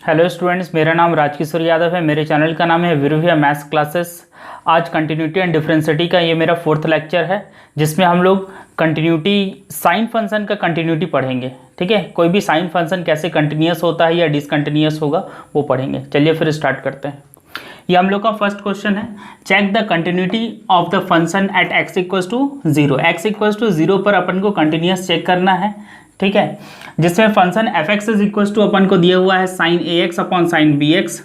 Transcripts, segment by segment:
Hello students, मेरा नाम राजकिशोर यादव है। मेरे चैनल का नाम है वीरूभैया मैथ्स क्लासेस। आज कंटिन्यूटी एंड डिफरेंशिएटी का ये मेरा 4th लेक्चर है, जिसमें हम लोग कंटिन्यूटी साइन फंक्शन का कंटिन्यूटी पढ़ेंगे। ठीक है, कोई भी साइन फंक्शन कैसे कंटिन्यूस होता है या डिसकंटिन्यूस होगा वो पढ़ेंगे। चलिए फिर स्टार्ट करते हैं। ये हम लोग का फर्स्ट क्वेश्चन है, check the continuity of the function at x equals to 0। x equals to 0 पर अपन को कंटिन्यूस चेक करना है। ठीक है, जिसमें function f x is equals to अपन को दिया हुआ है sine a x upon sine b x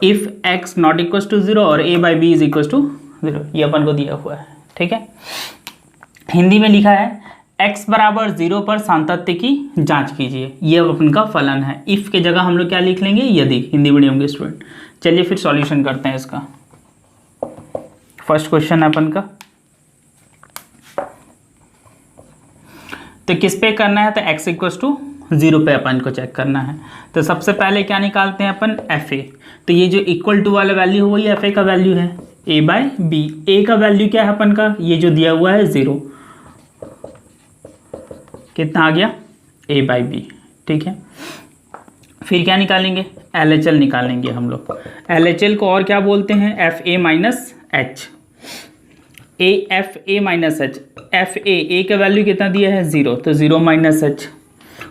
if x not equals to 0 और a by b is equals to 0, ये अपन को दिया हुआ है। ठीक है, हिंदी में लिखा है x बराबर 0 पर सांतत्य की जांच कीजिए, ये अपन का फलन है। इफ के जगह हम लोग क्या लिख लेंगे, यदि। हिंदी मीडियम के स्टूडेंट, चलिए फिर सॉल्यूशन करते हैं इसका। फर्स्ट क्वेश्चन है अपन का, तो किस पे करना है, तो x इक्वल्स टू 0 पे अपन को चेक करना है। तो सबसे पहले क्या निकालते हैं अपन, एफ ए। तो ये जो इक्वल टू वाला वैल्यू हो, ये एफ ए का वैल्यू है, a बाई बी। ए का वैल्यू क्या है अपन का, ये जो दिया हुआ है 0, कितना आ गया, a बाई बी। ठीक है, फिर क्या निकालेंगे, एल एच एल निकालेंगे हम लोग। एल एच एल को और क्या बोलते हैं, F A minus H. A F A minus H, F A का वैल्यू कितना दिया है 0, तो 0 माइनस एच।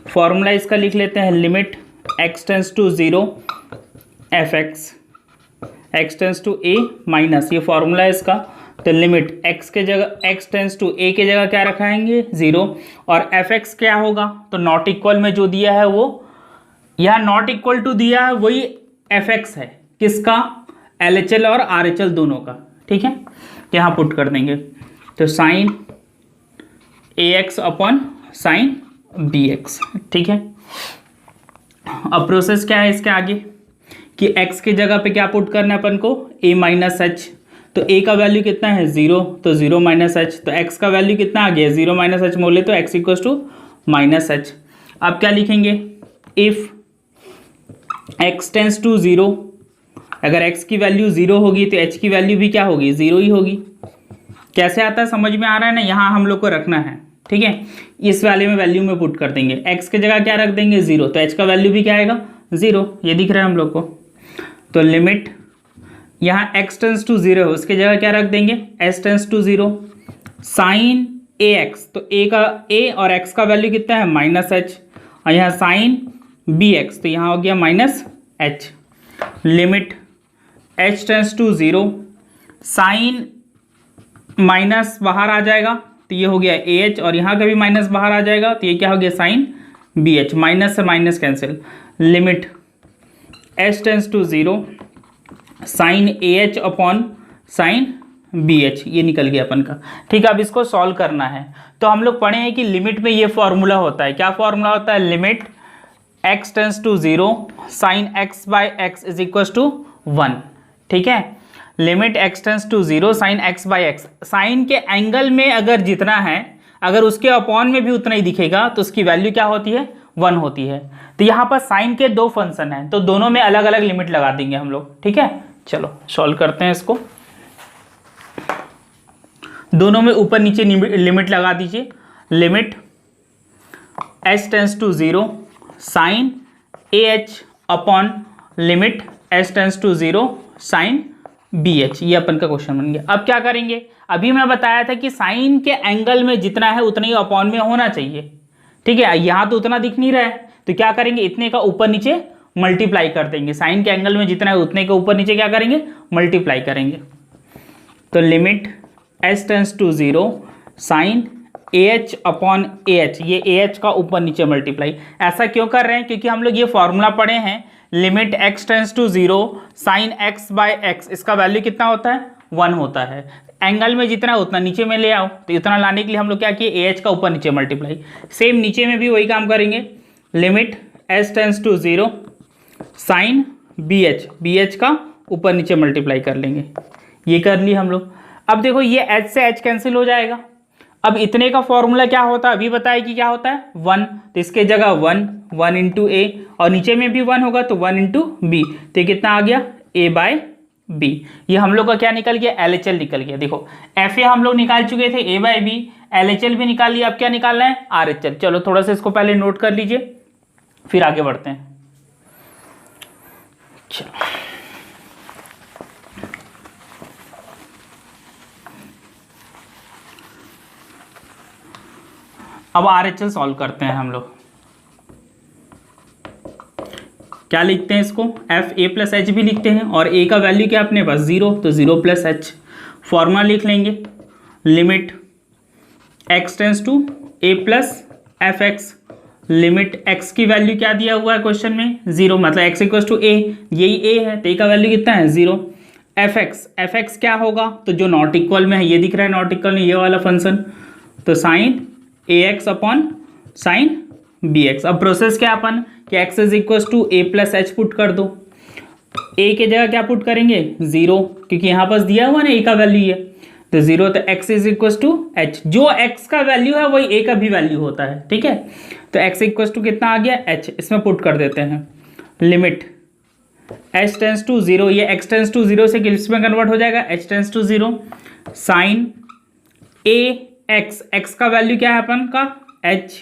फॉर्मूला इसका लिख लेते हैं, limit x tends to 0 f x tends to a minus, ये फॉर्मूला है इसका। तो लिमिट एक्स के जगह एक्स टेंस टू ए के जगह क्या रखाएंगे 0, और एफ एक्स क्या होगा, तो नॉट इक्वल में जो दिया है वो, यहाँ नॉट इक्वल टू दिया है वही एफ एक्स है, किसका, एल एच एल और आर एच एल दोनों का। ठीक है, यहाँ पुट कर देंगे, तो sine a x upon sine b x. ठीक है, अब प्रोसेस क्या है इसके आगे, कि x के जगह पे क्या पुट करना है अपन को, a माइनस एच। तो a का वैल्यू कितना है 0, तो 0 माइनस एच। तो x का वैल्यू कितना आ गया, 0 माइनस एच बोले तो x equals to minus h. अब क्या लिखेंगे, इफ x टेंस टू 0, अगर x की वैल्यू 0 होगी तो h की वैल्यू भी क्या होगी, 0 ही होगी। कैसे आता है, समझ में आ रहा है ना, यहाँ हम लोग को रखना है। ठीक है, इस वाले में वैल्यू में पुट कर देंगे, x के जगह क्या रख देंगे 0, तो h का वैल्यू भी क्या आएगा 0, ये दिख रहा है हम लोग को। तो लिमिट यहाँ x टेंस टू 0 है, उसके जगह क्या रख देंगे, s tends to 0 sine a x. तो a और x का वैल्यू कितना है माइनस एच, और यहाँ साइन बी एक्स, तो यहाँ हो गया minus h. Limit h tends to 0 sine minus बाहर आ जाएगा, तो ये हो गया ए एच, और यहाँ का भी माइनस बाहर आ जाएगा, तो ये क्या हो गया साइन बी एच। माइनस से minus cancel. Limit h tends to 0 sine a h upon sine b h, ये निकल गया अपन का। ठीक है, अब इसको सॉल्व करना है। तो हम लोग पढ़े हैं कि लिमिट में ये फॉर्मूला होता है, क्या फॉर्मूला होता है, limit x tends to 0 sine x by x is equal to 1। ठीक है, limit x tends to 0 sine x by x, sine के एंगल में अगर जितना है, अगर उसके अपॉन में भी उतना ही दिखेगा तो उसकी वैल्यू क्या होती है, 1 होती है। तो यहाँ पर साइन के दो फंक्शन हैं, तो दोनों में अलग अलग लिमिट लगा देंगे हम लोग। ठीक है, चलो सॉल्व करते हैं इसको। दोनों में ऊपर नीचे लिमिट लगा दीजिए। Limit h tends to 0 sine a h upon limit h tends to 0 sine b h, ये अपन का क्वेश्चन बन गया। अब क्या करेंगे, अभी मैं बताया था कि साइन के एंगल में जितना है उतना ही अपॉन में होना चाहिए। ठीक है, यहाँ तो उतना दिख नहीं रहा है, तो क्या करेंगे, इतने का ऊपर नीचे मल्टीप्लाई कर देंगे। साइन के एंगल में जितना है उतने के ऊपर नीचे क्या करेंगे, मल्टीप्लाई करेंगे। तो limit h tends to 0 sine a h upon a h, ये ए एच का ऊपर नीचे मल्टीप्लाई। ऐसा क्यों कर रहे हैं, क्योंकि हम लोग ये फॉर्मूला पढ़े हैं, limit x tends to 0 sine x by x, इसका वैल्यू कितना होता है 1 होता है। एंगल में जितना उतना नीचे में ले आओ, तो इतना लाने के लिए हम लोग क्या किए, ए एच का ऊपर नीचे मल्टीप्लाई। सेम नीचे में भी वही काम करेंगे, limit h tends to 0 sine b h का ऊपर नीचे मल्टीप्लाई कर लेंगे। ये कर लिए हम लोग। अब देखो ये h से h कैंसिल हो जाएगा। अब इतने का फॉर्मूला क्या होता है, अभी बताया कि क्या होता है 1, तो इसके जगह 1 इंटू ए, और नीचे में भी 1 होगा तो 1 इंटू बी, तो कितना आ गया a बाई बी। ये हम लोग का क्या निकल गया, एल एच एल निकल गया। देखो एफ ए हम लोग निकाल चुके थे, a by b, L H L भी निकाल लिया। अब क्या निकालना है, आर एच एल। चलो थोड़ा सा इसको पहले नोट कर लीजिए, फिर आगे बढ़ते हैं। चलो अब RHL सॉल्व करते हैं हम लोग। क्या लिखते हैं इसको, एफ ए प्लस एच भी लिखते हैं, और ए का वैल्यू क्या अपने पास 0, तो 0 प्लस एच। फॉर्मूला लिख लेंगे, limit x tends to a plus f x, limit x की वैल्यू क्या दिया हुआ है क्वेश्चन में 0, मतलब एक्स इक्वल टू ए, यही ए है तो ए का वैल्यू कितना है 0। एफ एक्स क्या होगा, तो जो नॉट इक्वल में है ये दिख रहा है नॉट इक्वल में, ये वाला फंक्शन, तो sine a x upon sine b x. अब प्रोसेस क्या अपन कि x is equal to a plus h put कर दो, ए की जगह क्या पुट करेंगे 0, क्योंकि यहाँ पास दिया हुआ ना ए का वैल्यू है, तो 0, तो x is equal to h, जो x का वैल्यू है वही a का भी वैल्यू होता है, ठीक है। तो x इक्वल टू कितना आ गया h, इसमें पुट कर देते हैं, लिमिट h टेंस टू 0, ये x टेंस टू 0 से किस में कन्वर्ट हो जाएगा h tends to 0, sine a x का वैल्यू क्या है अपन का h,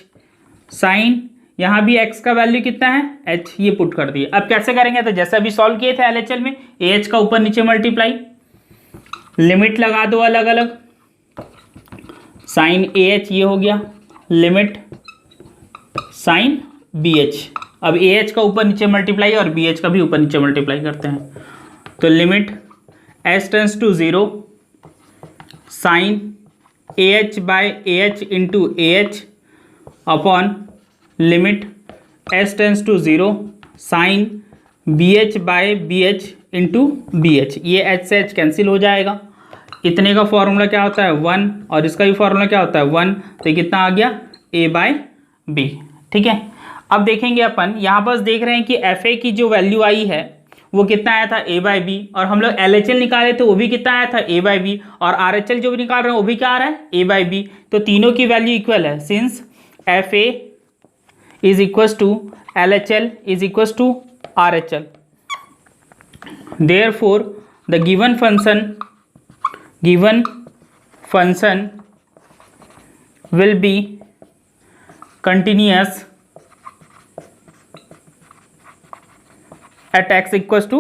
साइन यहाँ भी x का वैल्यू कितना है h, ये पुट कर दिए। अब कैसे करेंगे, तो जैसा भी सॉल्व किए थे LHL में, ah का ऊपर नीचे मल्टीप्लाई, लिमिट लगा दो अलग अलग, साइन ए एच ये हो गया, लिमिट साइन बी एच, अब ए एच का ऊपर नीचे मल्टीप्लाई और बी एच का भी ऊपर नीचे मल्टीप्लाई करते हैं, तो limit h tends to 0, sine a h by a h into a h upon limit h tends to 0, sine b h by b h into b h, ये h से h cancel हो जाएगा, इतने का formula क्या होता है 1 और इसका भी फॉर्मूला क्या होता है 1, तो ये कितना आ गया a बाय बी, ठीक है। अब देखेंगे अपन यहाँ पर देख रहे हैं कि एफ ए की जो वैल्यू आई है वो कितना आया था a बाय बी, और हम लोग LHL निकाले थे वो भी कितना आया था a बाय बी, और RHL जो भी निकाल रहे हैं वो भी क्या आ रहा है a बाय बी, तो तीनों की वैल्यू इक्वल है, since f a is equal to LHL is equal to RHL, therefore the given function will be continuous at x equals to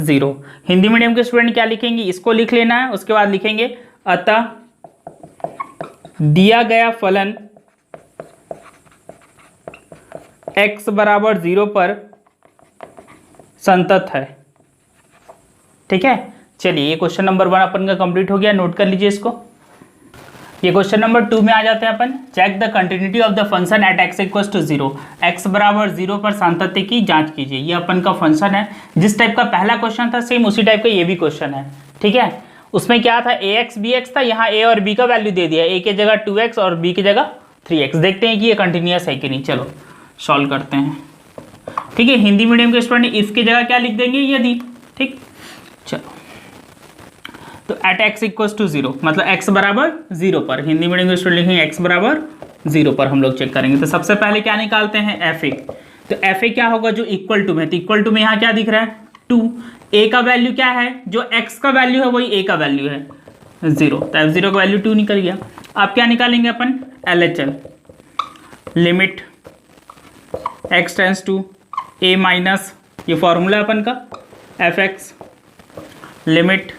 0। Hindi medium के स्टूडेंट क्या लिखेंगे, इसको लिख लेना है, उसके बाद लिखेंगे अतः दिया गया फलन x बराबर 0 पर संतत है, ठीक है। चलिए ये क्वेश्चन नंबर 1 अपन का कंप्लीट हो गया, नोट कर लीजिए इसको। ये क्वेश्चन नंबर 2 में आ जाते हैं अपन, check the continuity of the function at x equal to 0, x बराबर 0 पर सातत्य की जांच कीजिए। ये अपन का फंक्शन है, जिस टाइप का पहला क्वेश्चन था सेम उसी टाइप का ये भी क्वेश्चन है, ठीक है। उसमें क्या था ax bx था, यहाँ a और b का वैल्यू दे दिया, a की जगह 2x और b की जगह 3x। देखते हैं कि ये कंटिन्यूस है कि नहीं, चलो सॉल्व करते हैं, ठीक है। हिंदी मीडियम के स्टूडेंट इसकी जगह क्या लिख देंगे यदि, ठीक। चलो तो एट x इक्वल्स टू 0, मतलब x बराबर 0 पर, हिंदी मीडियम के स्टूडेंट लिखेंगे x बराबर 0 पर हम लोग चेक करेंगे। तो सबसे पहले क्या निकालते हैं एफ ए, तो एफ ए क्या होगा जो इक्वल टू में, तो इक्वल टू में यहाँ क्या दिख रहा है 2, a का वैल्यू क्या है, जो x का वैल्यू है वही a का वैल्यू है 0, तो f0 का वैल्यू 2 निकल गया। अब क्या निकालेंगे अपन LHL, limit x tends to a minus, ये फॉर्मूला अपन का f x, limit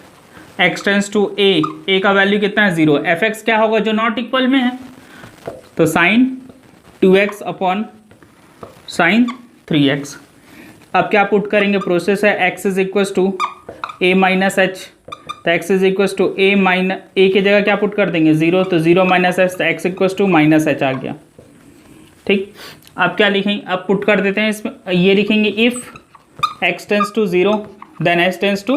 x tends to a का वैल्यू कितना है 0, एफ एक्स क्या होगा जो नॉट इक्वल में है, तो sign 2x upon sine 3x। अब क्या पुट करेंगे, प्रोसेस है x is equal to a minus h, तो x is equal to a minus a की जगह क्या पुट कर देंगे 0, तो 0 माइनस एच, तो x equal to minus h आ गया, ठीक। अब क्या लिखेंगे, अब पुट कर देते हैं इसमें, ये लिखेंगे if x tends to 0 then h tends to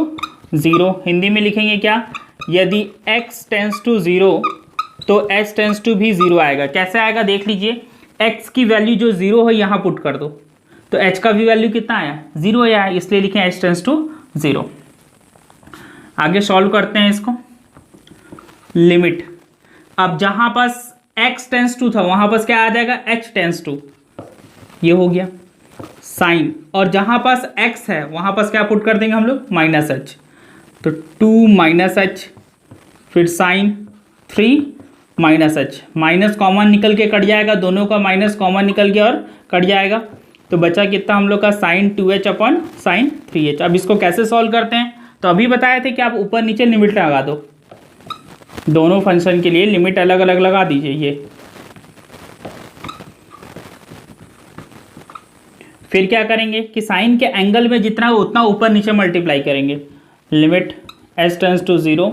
0, Hindi में लिखेंगे क्या, यदि x टेंस टू 0 तो h टेंस टू भी 0 आएगा। कैसे आएगा देख लीजिए, x की वैल्यू जो 0 है यहाँ पुट कर दो, तो h का भी वैल्यू कितना आया 0 आया, इसलिए लिखें h टेंस टू 0। आगे सॉल्व करते हैं इसको, लिमिट, अब जहाँ पास x टेंस टू था वहाँ पास क्या आ जाएगा h टेंस टू, ये हो गया साइन, और जहाँ पास x है वहाँ पास क्या पुट कर देंगे हम लोग माइनस h, तो 2 माइनस एच, फिर sine 3 minus h, minus common निकल के कट जाएगा, दोनों का माइनस कॉमन निकल गया और कट जाएगा, तो बचा कितना हम लोग का sign 2h upon sine 3h। अब इसको कैसे सॉल्व करते हैं, तो अभी बताए थे कि आप ऊपर नीचे लिमिट लगा दो, दोनों फंक्शन के लिए लिमिट अलग अलग लगा दीजिए। ये फिर क्या करेंगे कि साइन के एंगल में जितना हो उतना ऊपर नीचे मल्टीप्लाई करेंगे। Limit h tends to 0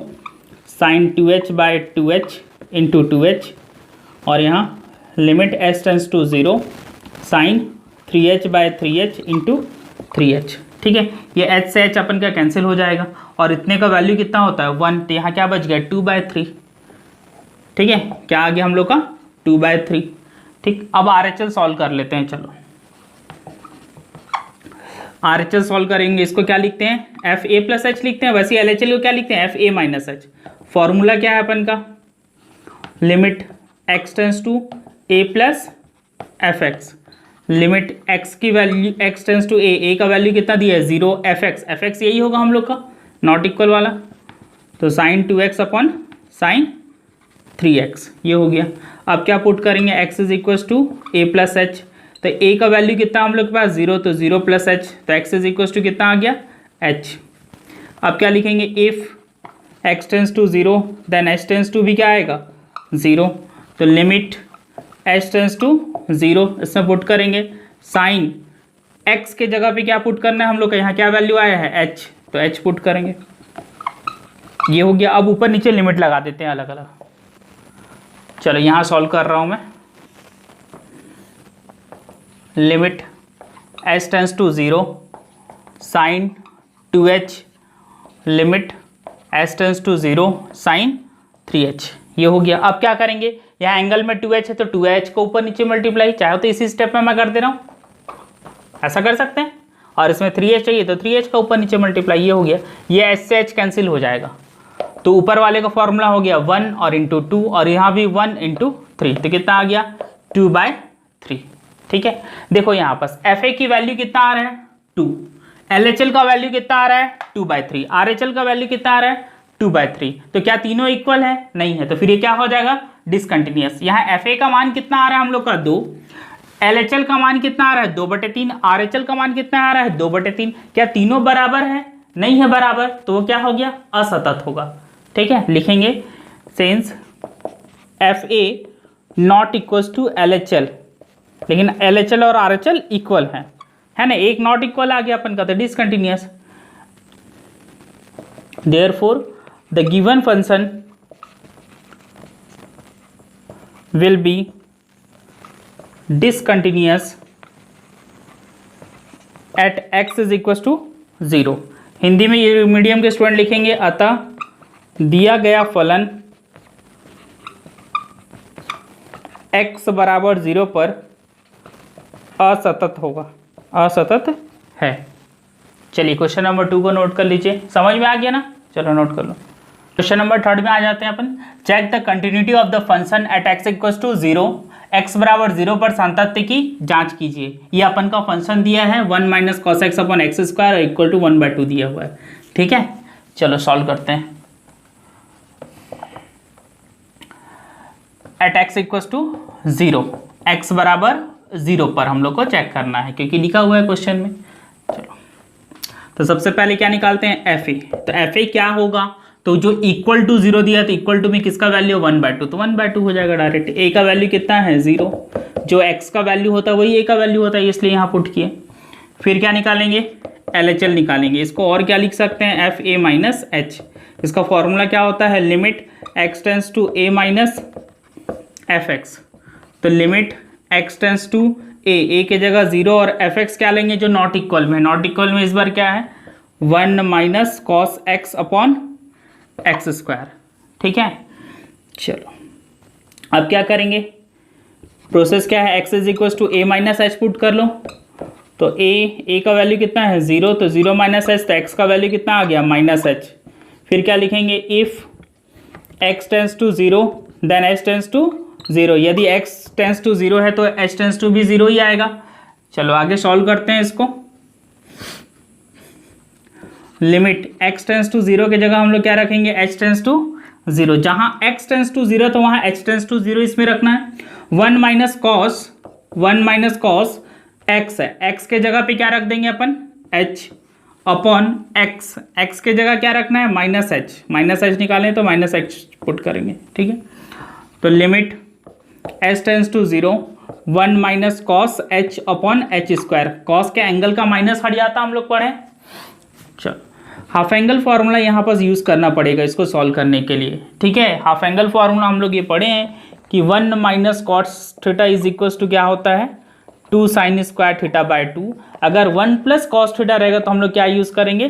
sine 2h by 2h into 2h, और यहाँ limit h tends to 0 sine 3h by 3h into 3h। ठीक है, ये h से h अपन का कैंसिल हो जाएगा और इतने का वैल्यू कितना होता है 1, तो यहाँ क्या बच गया 2/3। ठीक है, क्या आ गया हम लोग का 2/3। ठीक, अब RHL सॉल्व कर लेते हैं। चलो RHL सॉल्व करेंगे, इसको क्या लिखते हैं FA प्लस H लिखते हैं, वैसे LHL को क्या लिखते हैं FA माइनस H। फॉर्मूला क्या है अपन का, limit x tends to a plus fx, limit x की value x tends to a का वैल्यू कितना दिया है 0, fx यही होगा हम लोग का नॉट इक्वल वाला, तो sign 2x upon sine 3x ये हो गया। अब क्या पुट करेंगे x is equal to a plus h, तो a का वैल्यू कितना हम लोग के पास 0, तो 0 प्लस एच, तो x इज इक्वल टू कितना आ गया h। अब क्या लिखेंगे if x tends to 0 then h tends to भी क्या आएगा 0, तो लिमिट h टेंस टू 0 इसमें पुट करेंगे, साइन x के जगह पे क्या पुट करना है हम लोग का, यहाँ क्या वैल्यू आया है h, तो h पुट करेंगे, ये हो गया। अब ऊपर नीचे लिमिट लगा देते हैं अलग अलग। चलो यहाँ सॉल्व कर रहा हूँ मैं, limit h tends to 0 sine 2h, limit h tends to 0 sine 3h ये हो गया। अब क्या करेंगे, यहाँ एंगल में 2h है तो 2h को ऊपर नीचे मल्टीप्लाई, चाहे तो इसी स्टेप में मैं कर दे रहा हूँ, ऐसा कर सकते हैं, और इसमें 3h चाहिए तो 3h का ऊपर नीचे मल्टीप्लाई, ये हो गया। ये h से h कैंसिल हो जाएगा, तो ऊपर वाले का फॉर्मूला हो गया 1 और इंटू 2, और यहाँ भी 1 इंटू 3, तो कितना आ गया 2/3। ठीक है, देखो यहाँ पास FA की वैल्यू कितना आ रहा है 2, LHL का वैल्यू कितना आ रहा है 2/3, RHL का वैल्यू कितना आ रहा है 2/3, तो क्या तीनों इक्वल है, नहीं है, तो फिर ये क्या हो जाएगा डिसकंटिन्यूअस। यहाँ FA का मान कितना आ रहा है हम लोग का 2, LHL का मान कितना आ रहा है 2/3, RHL का मान कितना आ रहा है 2/3, क्या तीनों बराबर है, नहीं है बराबर, तो वो क्या हो गया असतत होगा। ठीक है, लिखेंगे since FA not equals to LHL, लेकिन LHL और RHL इक्वल है ना, एक नॉट इक्वल आ गया अपन का, तो discontinuous. Therefore the given function will be discontinuous at x is equal to 0। Hindi में ये मीडियम के स्टूडेंट लिखेंगे, अतः दिया गया फलन x बराबर 0 पर असतत होगा, असतत है। चलिए क्वेश्चन नंबर 2 को नोट कर लीजिए, समझ में आ गया ना, चलो नोट कर लो। क्वेश्चन नंबर 3 में आ जाते हैं अपन, check the continuity of the function at x equal to 0, x बराबर 0 पर सातत्य की जांच कीजिए। ये अपन का फंक्शन दिया है 1 minus cos x upon x square equal to 1/2 दिया हुआ है। ठीक है, चलो सॉल्व करते हैं। At x equal to 0, x बराबर 0 पर हम लोग को चेक करना है, क्योंकि लिखा हुआ है क्वेश्चन में। चलो, तो सबसे पहले क्या निकालते हैं FA, तो FA क्या होगा, तो जो इक्वल टू 0 दिया तो इक्वल टू में किसका वैल्यू 1/2, तो 1/2 हो जाएगा डायरेक्ट। A का वैल्यू कितना है 0, जो x का वैल्यू होता है वही A का वैल्यू होता है, इसलिए यहाँ पुट किए। फिर क्या निकालेंगे LHL निकालेंगे, इसको और क्या लिख सकते हैं FA माइनस H, इसका फॉर्मूला क्या होता है limit x tends to A minus fx, तो limit x tends to a के जगह 0 और fx क्या लेंगे जो नॉट इक्वल में, नॉट इक्वल में इस बार क्या है 1 minus cos x upon x square. ठीक है, चलो अब क्या करेंगे, प्रोसेस क्या है, x is equal to a minus h put कर लो, तो a का वैल्यू कितना है 0, तो 0 माइनस एच, तो x का वैल्यू कितना आ गया माइनस एच। फिर क्या लिखेंगे if x tends to 0 then h tends to 0, यदि x टेंस टू 0 है तो h टेंस टू भी 0 ही आएगा। चलो आगे सॉल्व करते हैं इसको, लिमिट x टेंस टू 0 के जगह हम लोग क्या रखेंगे h टेंस टू 0, जहां x टेंस टू 0 तो वहां h टेंस टू 0 इसमें रखना है। 1 माइनस कॉस x है, x के जगह पे क्या रख देंगे अपन h अपॉन x, x के जगह क्या रखना है माइनस h निकालें तो माइनस h पुट करेंगे, ठीक है। तो limit s tends to 0 1 minus cos h upon h square, cos के एंगल का माइनस हट जाता हम लोग पढ़े। चलो हाफ एंगल फार्मूला यहाँ पर यूज़ करना पड़ेगा इसको सॉल्व करने के लिए, ठीक है। हाफ एंगल फार्मूला हम लोग ये पढ़े हैं कि 1 minus cos theta is equals to क्या होता है 2 साइन स्क्वायर थीटा बाय 2। अगर 1 प्लस कॉस थीटा रहेगा तो हम लोग क्या यूज़ करेंगे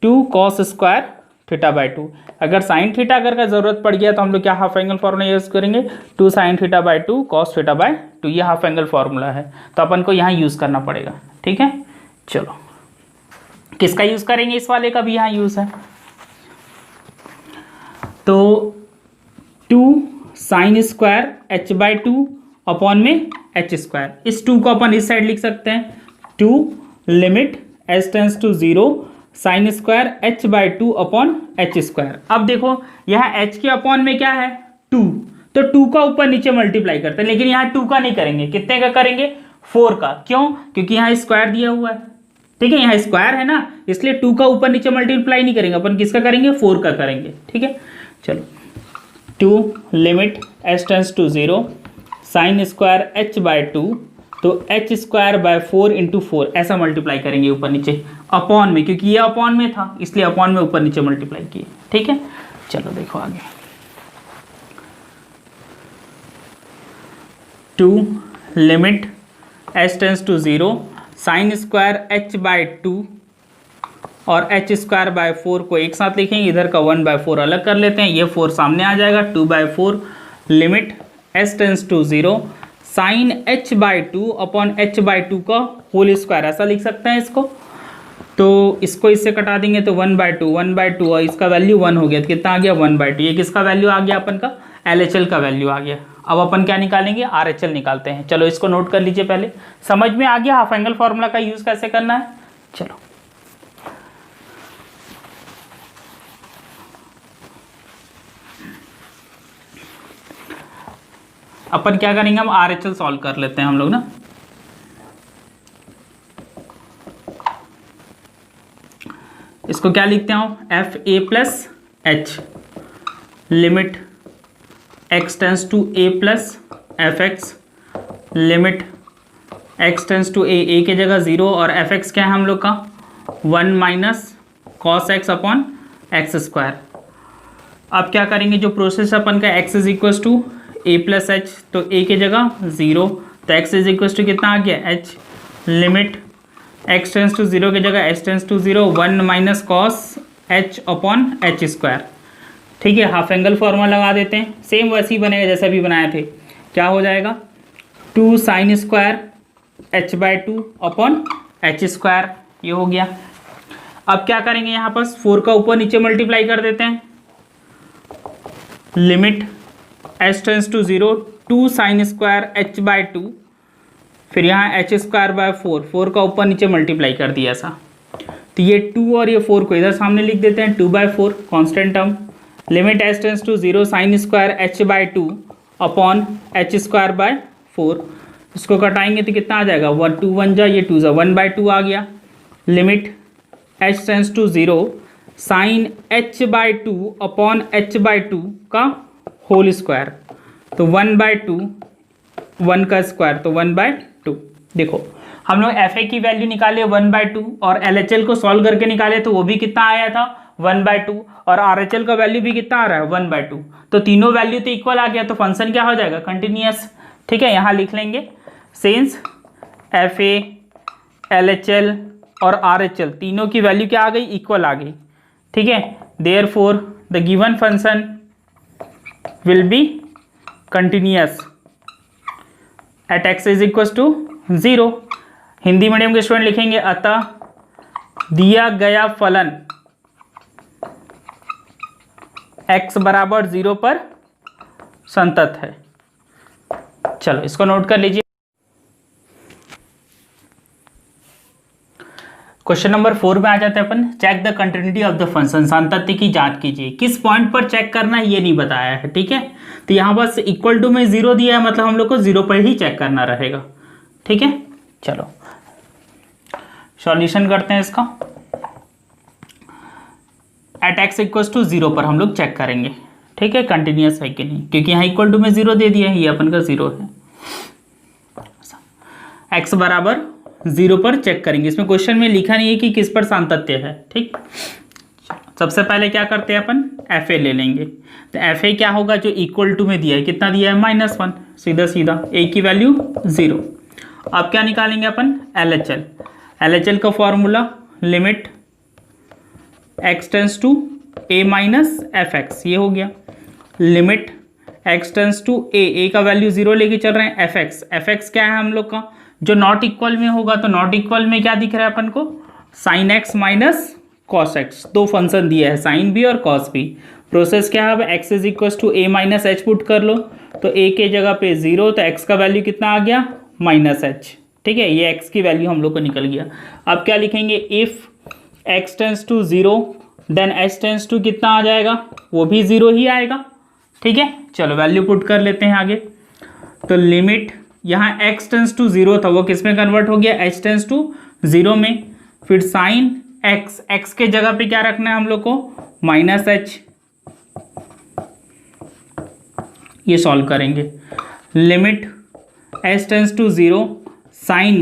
2 कॉस स्क्वायर थीटा बाय 2। अगर साइन थीटा अगर का जरूरत पड़ गया तो हम लोग क्या हाफ एंगल फार्मूला यूज़ करेंगे 2 sine theta by 2 cos theta by 2। ये हाफ एंगल फार्मूला है तो अपन को यहाँ यूज़ करना पड़ेगा, ठीक है। चलो किसका यूज़ करेंगे, इस वाले का भी यहाँ यूज़ है। तो 2 sine square h by 2 upon में h स्क्वायर, इस 2 को अपन इस साइड लिख सकते हैं 2 limit s tends to 0 sine square h by 2 upon h square. अब देखो यहाँ h के अपॉन में क्या है 2, तो 2 का ऊपर नीचे मल्टीप्लाई करते हैं, लेकिन यहाँ 2 का नहीं करेंगे, कितने का करेंगे 4 का। क्यों, क्योंकि यहाँ स्क्वायर दिया हुआ है, ठीक है, यहाँ स्क्वायर है ना, इसलिए 2 का ऊपर नीचे मल्टीप्लाई नहीं करेंगे अपन, किसका करेंगे 4 का करेंगे, ठीक है। चलो 2 limit s tends to 0 sine square h by 2, तो h स्क्वायर बाय 4 इंटू 4 ऐसा मल्टीप्लाई करेंगे ऊपर नीचे अपॉन में, क्योंकि ये अपॉन में था इसलिए अपॉन में ऊपर नीचे मल्टीप्लाई किए, ठीक है। चलो देखो आगे 2 limit s tends to 0 sine square h by 2 और h स्क्वायर बाय 4 को एक साथ लिखेंगे, इधर का 1 बाय 4 अलग कर लेते हैं, ये 4 सामने आ जाएगा 2 by 4 limit s tends to 0 sine h by 2 upon h by 2 का होल स्क्वायर, ऐसा लिख सकते हैं इसको। तो इसको इससे कटा देंगे तो 1 बाई 2 और इसका वैल्यू 1 हो गया, तो कितना आ गया 1 बाई 2। ये किसका वैल्यू आ गया अपन का LHL का वैल्यू आ गया। अब अपन क्या निकालेंगे RHL निकालते हैं। चलो इसको नोट कर लीजिए, पहले समझ में आ गया हाफ एंगल फार्मूला का यूज़ कैसे करना है। चलो अपन क्या करेंगे, हम RHL सॉल्व कर लेते हैं हम लोग ना। इसको क्या लिखते हैं FA plus H limit x tends to a plus fx limit x tends to a के जगह 0 और fx क्या है हम लोग का 1 minus cos x upon x square. अब क्या करेंगे, जो प्रोसेस अपन का x is equal to a plus h, तो a के जगह 0 तो x इज इक्वल टू कितना आ गया h limit x tends to 0 की जगह h tends to 0 1 minus cos h upon h square, ठीक है। हाफ एंगल फार्मूला लगा देते हैं, सेम वैसे ही बनेगा जैसे अभी बनाए थे। क्या हो जाएगा 2 sine square h by 2 upon h square, ये हो गया। अब क्या करेंगे, यहाँ पर 4 का ऊपर नीचे मल्टीप्लाई कर देते हैं, limit h tends to 0 2 sine square h by 2, फिर यहाँ h स्क्वायर बाय 4 का ऊपर नीचे मल्टीप्लाई कर दिया ऐसा। तो ये 2 और ये 4 को इधर सामने लिख देते हैं 2 by 4 constant term, limit h tends to 0 sine square h by 2 upon h square by 4। इसको कटाएंगे तो कितना आ जाएगा 1 2 1 जा, ये 2 जा 1 बाई 2 आ गया। Limit h tends to 0 sine h by 2 upon h by 2 का होल स्क्वायर, तो 1 बाई 2 1 का स्क्वायर तो 1 बाई 2। देखो हम लोग FA की वैल्यू निकाले 1 बाई 2 और LHL को सॉल्व करके निकाले तो वो भी कितना आया था 1 बाई 2 और RHL का वैल्यू भी कितना आ रहा है 1 बाई 2। तो तीनों वैल्यू तो इक्वल आ गया, तो फंक्शन क्या हो जाएगा कंटिन्यूअस, ठीक है। यहाँ लिख लेंगे सिंस FA LHL और RHL तीनों की वैल्यू क्या आ गई इक्वल आ गई, ठीक है। Therefore the given function will be continuous at x is equals to 0। Hindi medium के स्टूडेंट लिखेंगे अतः दिया गया फलन x बराबर 0 पर संतत है। चलो इसको नोट कर लीजिए। क्वेश्चन नंबर 4 में आ जाते हैं अपन, check the continuity of the function, सातत्य की जांच कीजिए। किस पॉइंट पर चेक करना है ये नहीं बताया है, ठीक है। तो यहाँ बस इक्वल टू में 0 दिया है, मतलब हम लोग को 0 पर ही चेक करना रहेगा, ठीक है। चलो सॉल्यूशन करते हैं इसका। एट एक्स इक्वल टू 0 पर हम लोग चेक करेंगे, ठीक है, कंटिन्यूस है कि नहीं, क्योंकि यहाँ इक्वल टू में 0 दे दिया है, ये अपन का 0 है। एक्स बराबर 0 पर चेक करेंगे। इसमें क्वेश्चन में लिखा नहीं है कि किस पर सातत्य है, ठीक। सबसे पहले क्या करते हैं अपन, एफ ए ले लेंगे। तो एफ ए क्या होगा, जो इक्वल टू में दिया है, कितना दिया है, -1, सीधा सीधा ए की वैल्यू 0। अब क्या निकालेंगे अपन, L H L. L H L का formula limit x tends to a minus f x, ये हो गया। Limit x tends to a का वैल्यू 0 लेके चल रहे हैं। एफ एक्स क्या है हम लोग का, जो नॉट इक्वल में होगा, तो नॉट इक्वल में क्या दिख रहा है अपन को, sign x minus cos x. दो फंक्शन दिया है, साइन भी और कॉस भी। प्रोसेस क्या है, अब x is equal to a minus h put कर लो, तो ए के जगह पे 0, तो एक्स का वैल्यू कितना आ गया, -h, ठीक है, ये एक्स की वैल्यू हम लोग को निकल गया। अब क्या लिखेंगे, if x tends to 0 then h tends to कितना आ जाएगा, वो भी 0 ही आएगा, ठीक है। चलो वैल्यू पुट कर लेते हैं आगे। तो लिमिट यहाँ एक्स टेंस टू 0 था, वो किस में कन्वर्ट हो गया, एच टेंस टू 0 में। फिर साइन एक्स के जगह पे क्या रखना है हम लोग को, -h, ये सॉल्व करेंगे। Limit h tends to 0, sine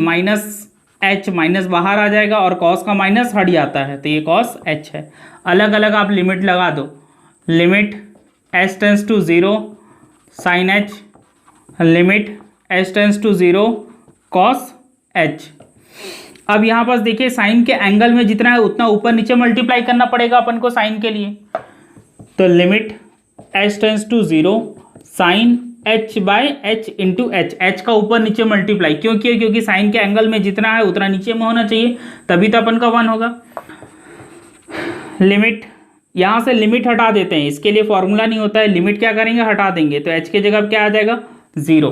-h, minus बाहर आ जाएगा और कॉस का माइनस हट जाता है, तो ये कॉस h है। अलग अलग आप लिमिट लगा दो। Limit h tends to 0 sine h, limit h tends to 0 cos h। अब यहाँ पास देखिए, साइन के एंगल में जितना है उतना ऊपर नीचे मल्टीप्लाई करना पड़ेगा अपन को साइन के लिए। तो limit h tends to 0 sine h by h into h, h का ऊपर नीचे मल्टीप्लाई क्यों किया, क्योंकि साइन के एंगल में जितना है उतना नीचे में होना चाहिए, तभी तो अपन का 1 होगा। लिमिट, यहाँ से लिमिट हटा देते हैं, इसके लिए फॉर्मूला नहीं होता है, लिमिट क्या करेंगे, हटा देंगे, तो h के जगह क्या आ जाएगा, 0।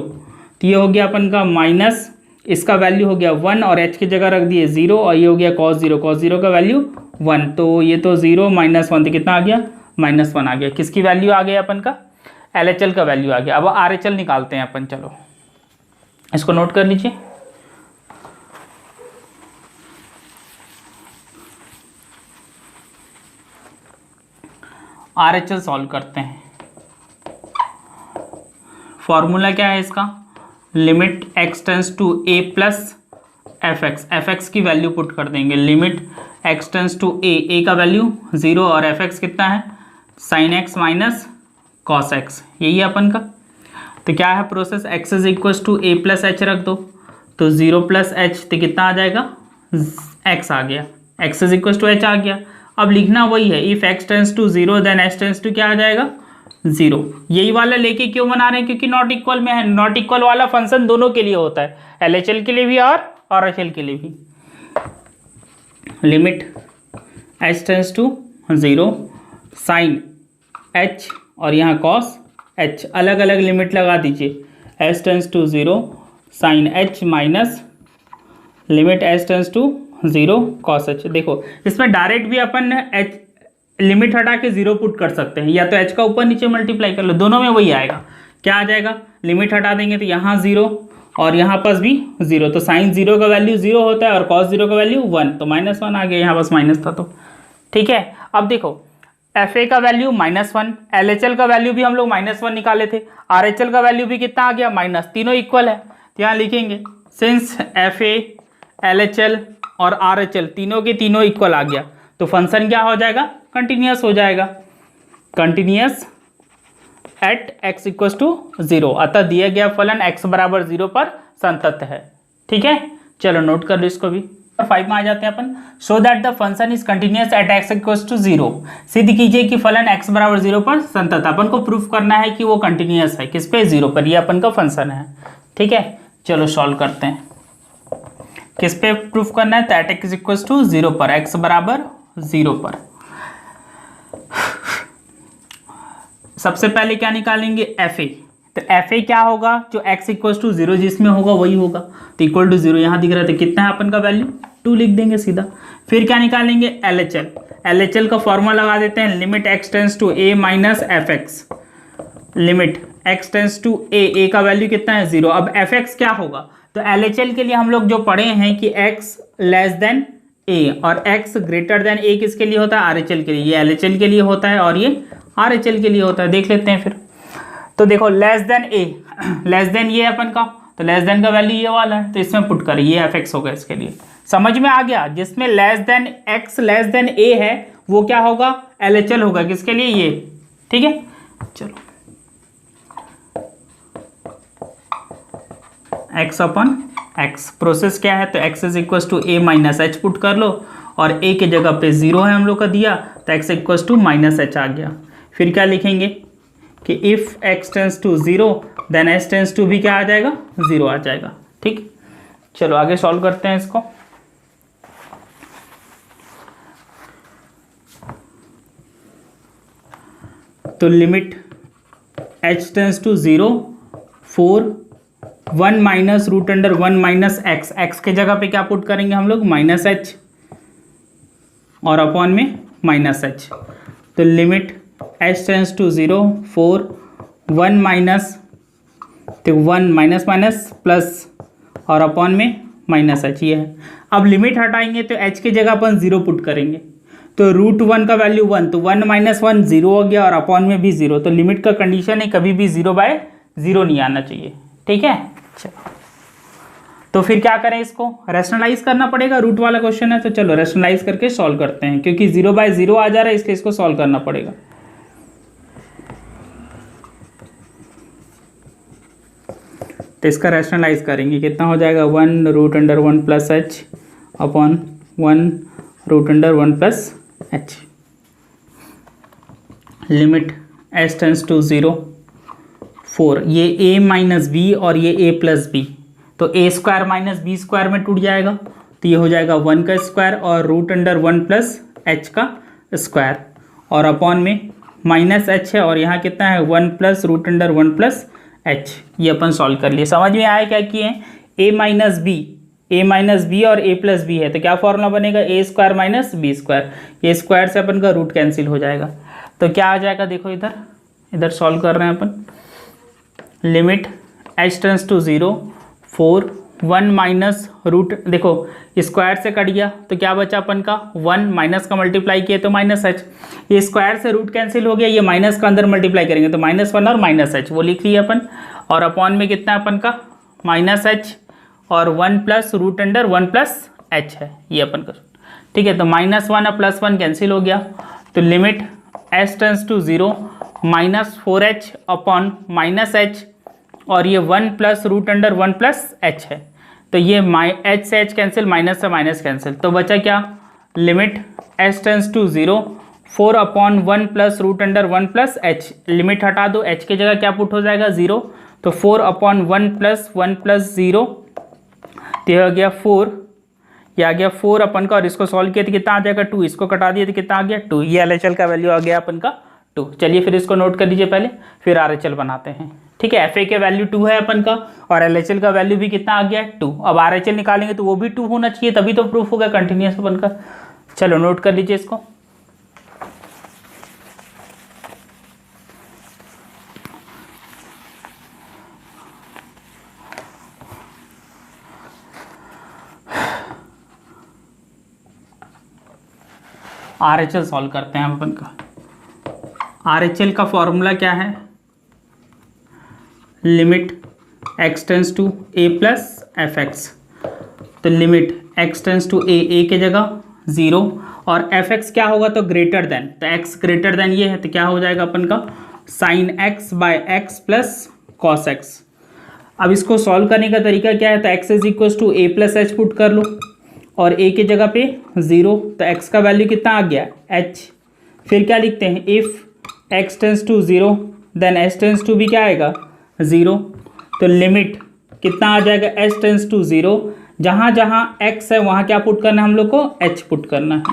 तो ये हो गया अपन का माइनस, इसका वैल्यू हो गया 1 और h की जगह रख दिए 0, और ये हो गया cos 0 का वैल्यू 1, तो ये तो 0 -1, तो कितना आ गया, -1 आ गया। किसकी वैल्यू आ गया अपन का, LHL का वैल्यू आ गया। अब RHL निकालते हैं अपन, चलो इसको नोट कर लीजिए। RHL सॉल्व करते हैं। फॉर्मूला क्या है इसका, limit x tends to a plus f x की वैल्यू पुट कर देंगे। Limit x tends to a का वैल्यू 0 और एफ एक्स कितना है, sine x minus cos x, यही है अपन का। तो क्या है process, x is equal to a plus h रख दो, तो 0 प्लस एच, तो कितना आ जाएगा, एक्स आ गया, x is equal to h आ गया। अब लिखना वही है, if x tends to 0 then h tends to क्या आ जाएगा, 0। यही वाला लेके क्यों बना रहे हैं, क्योंकि नॉट इक्वल में है। नॉट इक्वल वाला फंक्शन दोनों के लिए होता है, LHL के लिए भी और RHL के लिए भी। Limit h tends to 0 sine h और यहाँ कॉस h, अलग अलग लिमिट लगा दीजिए। H tends to 0 sine h minus limit h tends to 0 cos h। देखो इसमें डायरेक्ट भी अपन h लिमिट हटा के 0 पुट कर सकते हैं, या तो h का ऊपर नीचे मल्टीप्लाई कर लो, दोनों में वही आएगा। क्या आ जाएगा, लिमिट हटा देंगे तो यहाँ 0 और यहाँ पास भी 0, तो साइन 0 का वैल्यू 0 होता है और कॉस 0 का वैल्यू 1, तो -1 आ गया, यहाँ पास माइनस था, तो ठीक है। अब देखो एफ ए का वैल्यू -1, LHL का वैल्यू भी हम लोग -1 निकाले थे, RHL का वैल्यू भी कितना आ गया, माइनस, तीनों इक्वल है। तो यहाँ लिखेंगे सिंस एफ ए LHL और RHL तीनों के तीनों इक्वल आ गया, तो फंक्शन क्या हो जाएगा, कंटिन्यूस हो जाएगा, continuous at x equal to 0। अतः दिया गया फलन x बराबर 0 पर संतत है, ठीक है। चलो नोट कर लो इसको भी। 5 में आ जाते हैं अपन, so that the function is continuous at x equal to 0। सिद्ध कीजिए कि फलन x बराबर 0 पर संतत। अपन को प्रूफ करना है कि वो कंटिन्यूस है, किस पे, 0 पर, ये अपन का फंक्शन है, ठीक है। चलो सॉल्व करते हैं, किस पे प्रूफ करना है, तो एट x इक्वल टू 0 पर, x बराबर 0 पर। सबसे पहले क्या निकालेंगे, एफ ए। तो एफ ए क्या होगा, जो x इक्वल टू 0 जिसमें होगा वही होगा, तो इक्वल टू 0 यहाँ दिख रहा है, तो कितना है अपन का वैल्यू, 2 लिख देंगे सीधा। फिर क्या निकालेंगे, LHL का फॉर्मूला लगा देते हैं, limit x tends to a minus f x. Limit x tends to a का वैल्यू कितना है, 0। अब एफ एक्स क्या होगा, तो LHL के लिए हम लोग जो पढ़े हैं कि x लेस देन ए, और x ग्रेटर देन ए किसके लिए होता है? RHL के लिए। ये LHL के लिए होता है और ये RHL के लिए होता है। देख लेते हैं फिर। तो देखो लेस देन ए, लेस देन ये अपन का, तो लेस देन का वैल्यू ये वाला है, तो इसमें पुट करें, ये fx होगा इसके लिए। समझ में आ गया? जिसमें less than x less than a है वो क्या होगा? LHL होगा। किसके लिए? ये। ठीक है, चलो x अपन x, प्रोसेस क्या है? तो x is equal to a minus h put कर लो, और a की जगह पे 0 है हम लोग का दिया, तो x equal to minus h आ गया। फिर क्या लिखेंगे कि if x tends to 0 then h tends to भी क्या आ जाएगा? 0 आ जाएगा। ठीक, चलो आगे सॉल्व करते हैं इसको। तो limit h tends to 0 4 1 minus root under 1 minus x, x के जगह पे क्या पुट करेंगे हम लोग? माइनस एच, और अपॉन में माइनस एच। तो limit h tends to 0 4 1 minus, तो 1 माइनस माइनस प्लस, और अपॉन में माइनस एच, ये है। अब लिमिट हटाएंगे तो h की जगह अपन 0 पुट करेंगे, तो रूट 1 का वैल्यू 1, तो 1 माइनस 1 0 हो गया, और अपॉन में भी 0। तो लिमिट का कंडीशन है कभी भी 0/0 नहीं आना चाहिए। ठीक है, चलो तो फिर क्या करें? इसको रैशनलाइज करना पड़ेगा। रूट वाला क्वेश्चन है तो चलो रैशनलाइज करके सॉल्व करते हैं, क्योंकि 0/0 आ जा रहा है इसलिए इसको सॉल्व करना पड़ेगा। तो इसका रैशनलाइज करेंगे, कितना हो जाएगा? 1 root under 1 plus h upon 1 root under 1 plus h. Limit h tends to 0 4, ये a माइनस बी और ये a प्लस बी, तो a square minus b square में टूट जाएगा, तो ये हो जाएगा 1 का स्क्वायर और रूट अंडर 1 प्लस एच का स्क्वायर, और अपॉन में माइनस एच है, और यहाँ कितना है? 1 plus root under 1 plus h. ये अपन सॉल्व कर लिए। समझ में आया क्या किए हैं? a माइनस बी और a प्लस बी है, तो क्या फॉर्मूला बनेगा? a square minus b square. ये स्क्वायर से अपन का रूट कैंसिल हो जाएगा, तो क्या आ जाएगा? देखो इधर सॉल्व कर रहे हैं अपन। Limit h tends to 0 4 1 minus root, देखो स्क्वायर से कट गया तो क्या बचा अपन का? 1 माइनस का मल्टीप्लाई किया तो माइनस एच, ये स्क्वायर से रूट कैंसिल हो गया, ये माइनस का अंदर मल्टीप्लाई करेंगे तो -1 और माइनस एच, वो लिख लिया अपन, और अपॉन में कितना अपन का? माइनस एच और 1 plus root under 1 plus h है ये अपन का। ठीक है, तो -1 और +1 कैंसिल हो गया, तो limit h tends to 0 -4h अपॉन माइनस एच, और ये 1 plus root under 1 plus h है, तो ये h से h कैंसिल, माइनस से माइनस कैंसिल, तो बचा क्या? Limit h tends to 0 4 upon 1 plus root under 1 plus h. Limit हटा दो, h की जगह क्या पुट हो जाएगा? 0, तो 4 अपॉन 1 प्लस 0, तो ये हो गया 4, ये आ गया 4 अपन का, और इसको सॉल्व किया तो कितना आ जाएगा? 2, इसको कटा दिया तो कितना आ गया? 2। ये LHL का वैल्यू आ गया अपन का 2। चलिए फिर इसको नोट कर लीजिए पहले, फिर RHL बनाते हैं। ठीक है, FA के वैल्यू 2 है अपन का, और LHL का वैल्यू भी कितना आ गया? 2। अब RHL निकालेंगे तो वो भी 2 होना चाहिए, तभी तो प्रूफ होगा कंटिन्यूस अपन का। चलो नोट कर लीजिए इसको। RHL सॉल्व करते हैं अपन का। RHL का फॉर्मूला क्या है? Limit x tends to a plus f x, तो limit x tends to a की जगह 0, और एफ एक्स क्या होगा? तो ग्रेटर देन, तो x ग्रेटर देन ये है, तो क्या हो जाएगा अपन का? Sine x by x plus cos x. अब इसको सॉल्व करने का तरीका क्या है? तो x is equal to a plus h put कर लो, और a की जगह पे 0, तो x का वैल्यू कितना आ गया? h। फिर क्या लिखते हैं? If x tends to 0 then h tends to भी क्या आएगा? 0, तो लिमिट कितना आ जाएगा? h टेंस टू 0, जहाँ जहाँ x है वहाँ क्या पुट करना है हम लोग को? h पुट करना है।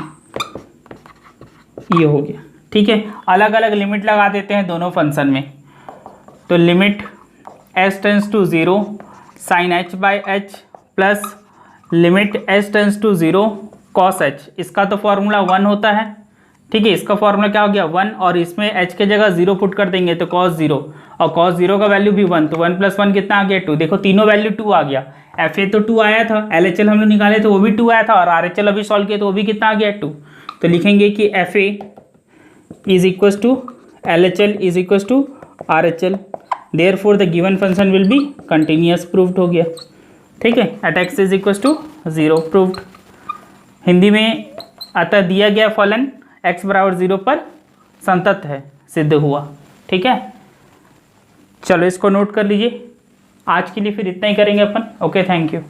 ये हो गया। ठीक है, अलग अलग लिमिट लगा देते हैं दोनों फंक्शन में। तो limit h tends to 0 sine h by h plus limit h tends to 0 cos h, इसका तो फॉर्मूला 1 होता है। ठीक है, इसका फॉर्मूला क्या हो गया 1, और इसमें h के जगह 0 पुट कर देंगे तो cos 0, और cos 0 का वैल्यू भी 1, तो 1 + 1 कितना आ गया 2। देखो तीनों वैल्यू 2 आ गया। FA तो 2 आया था, LHL हम लोग निकाले तो वो भी 2 आया था, और RHL अभी सॉल्व किया तो वो भी कितना आ गया 2। तो लिखेंगे कि FA is equal to LHL is equal to RHL, therefore the given function will be continuous, proved हो गया। ठीक है, at x is equal to 0, proved. Hindi में अतः दिया गया फलन x बराबर 0 पर संतत है, सिद्ध हुआ। ठीक है, चलो इसको नोट कर लीजिए। आज के लिए फिर इतना ही करेंगे अपन। Okay, thank you.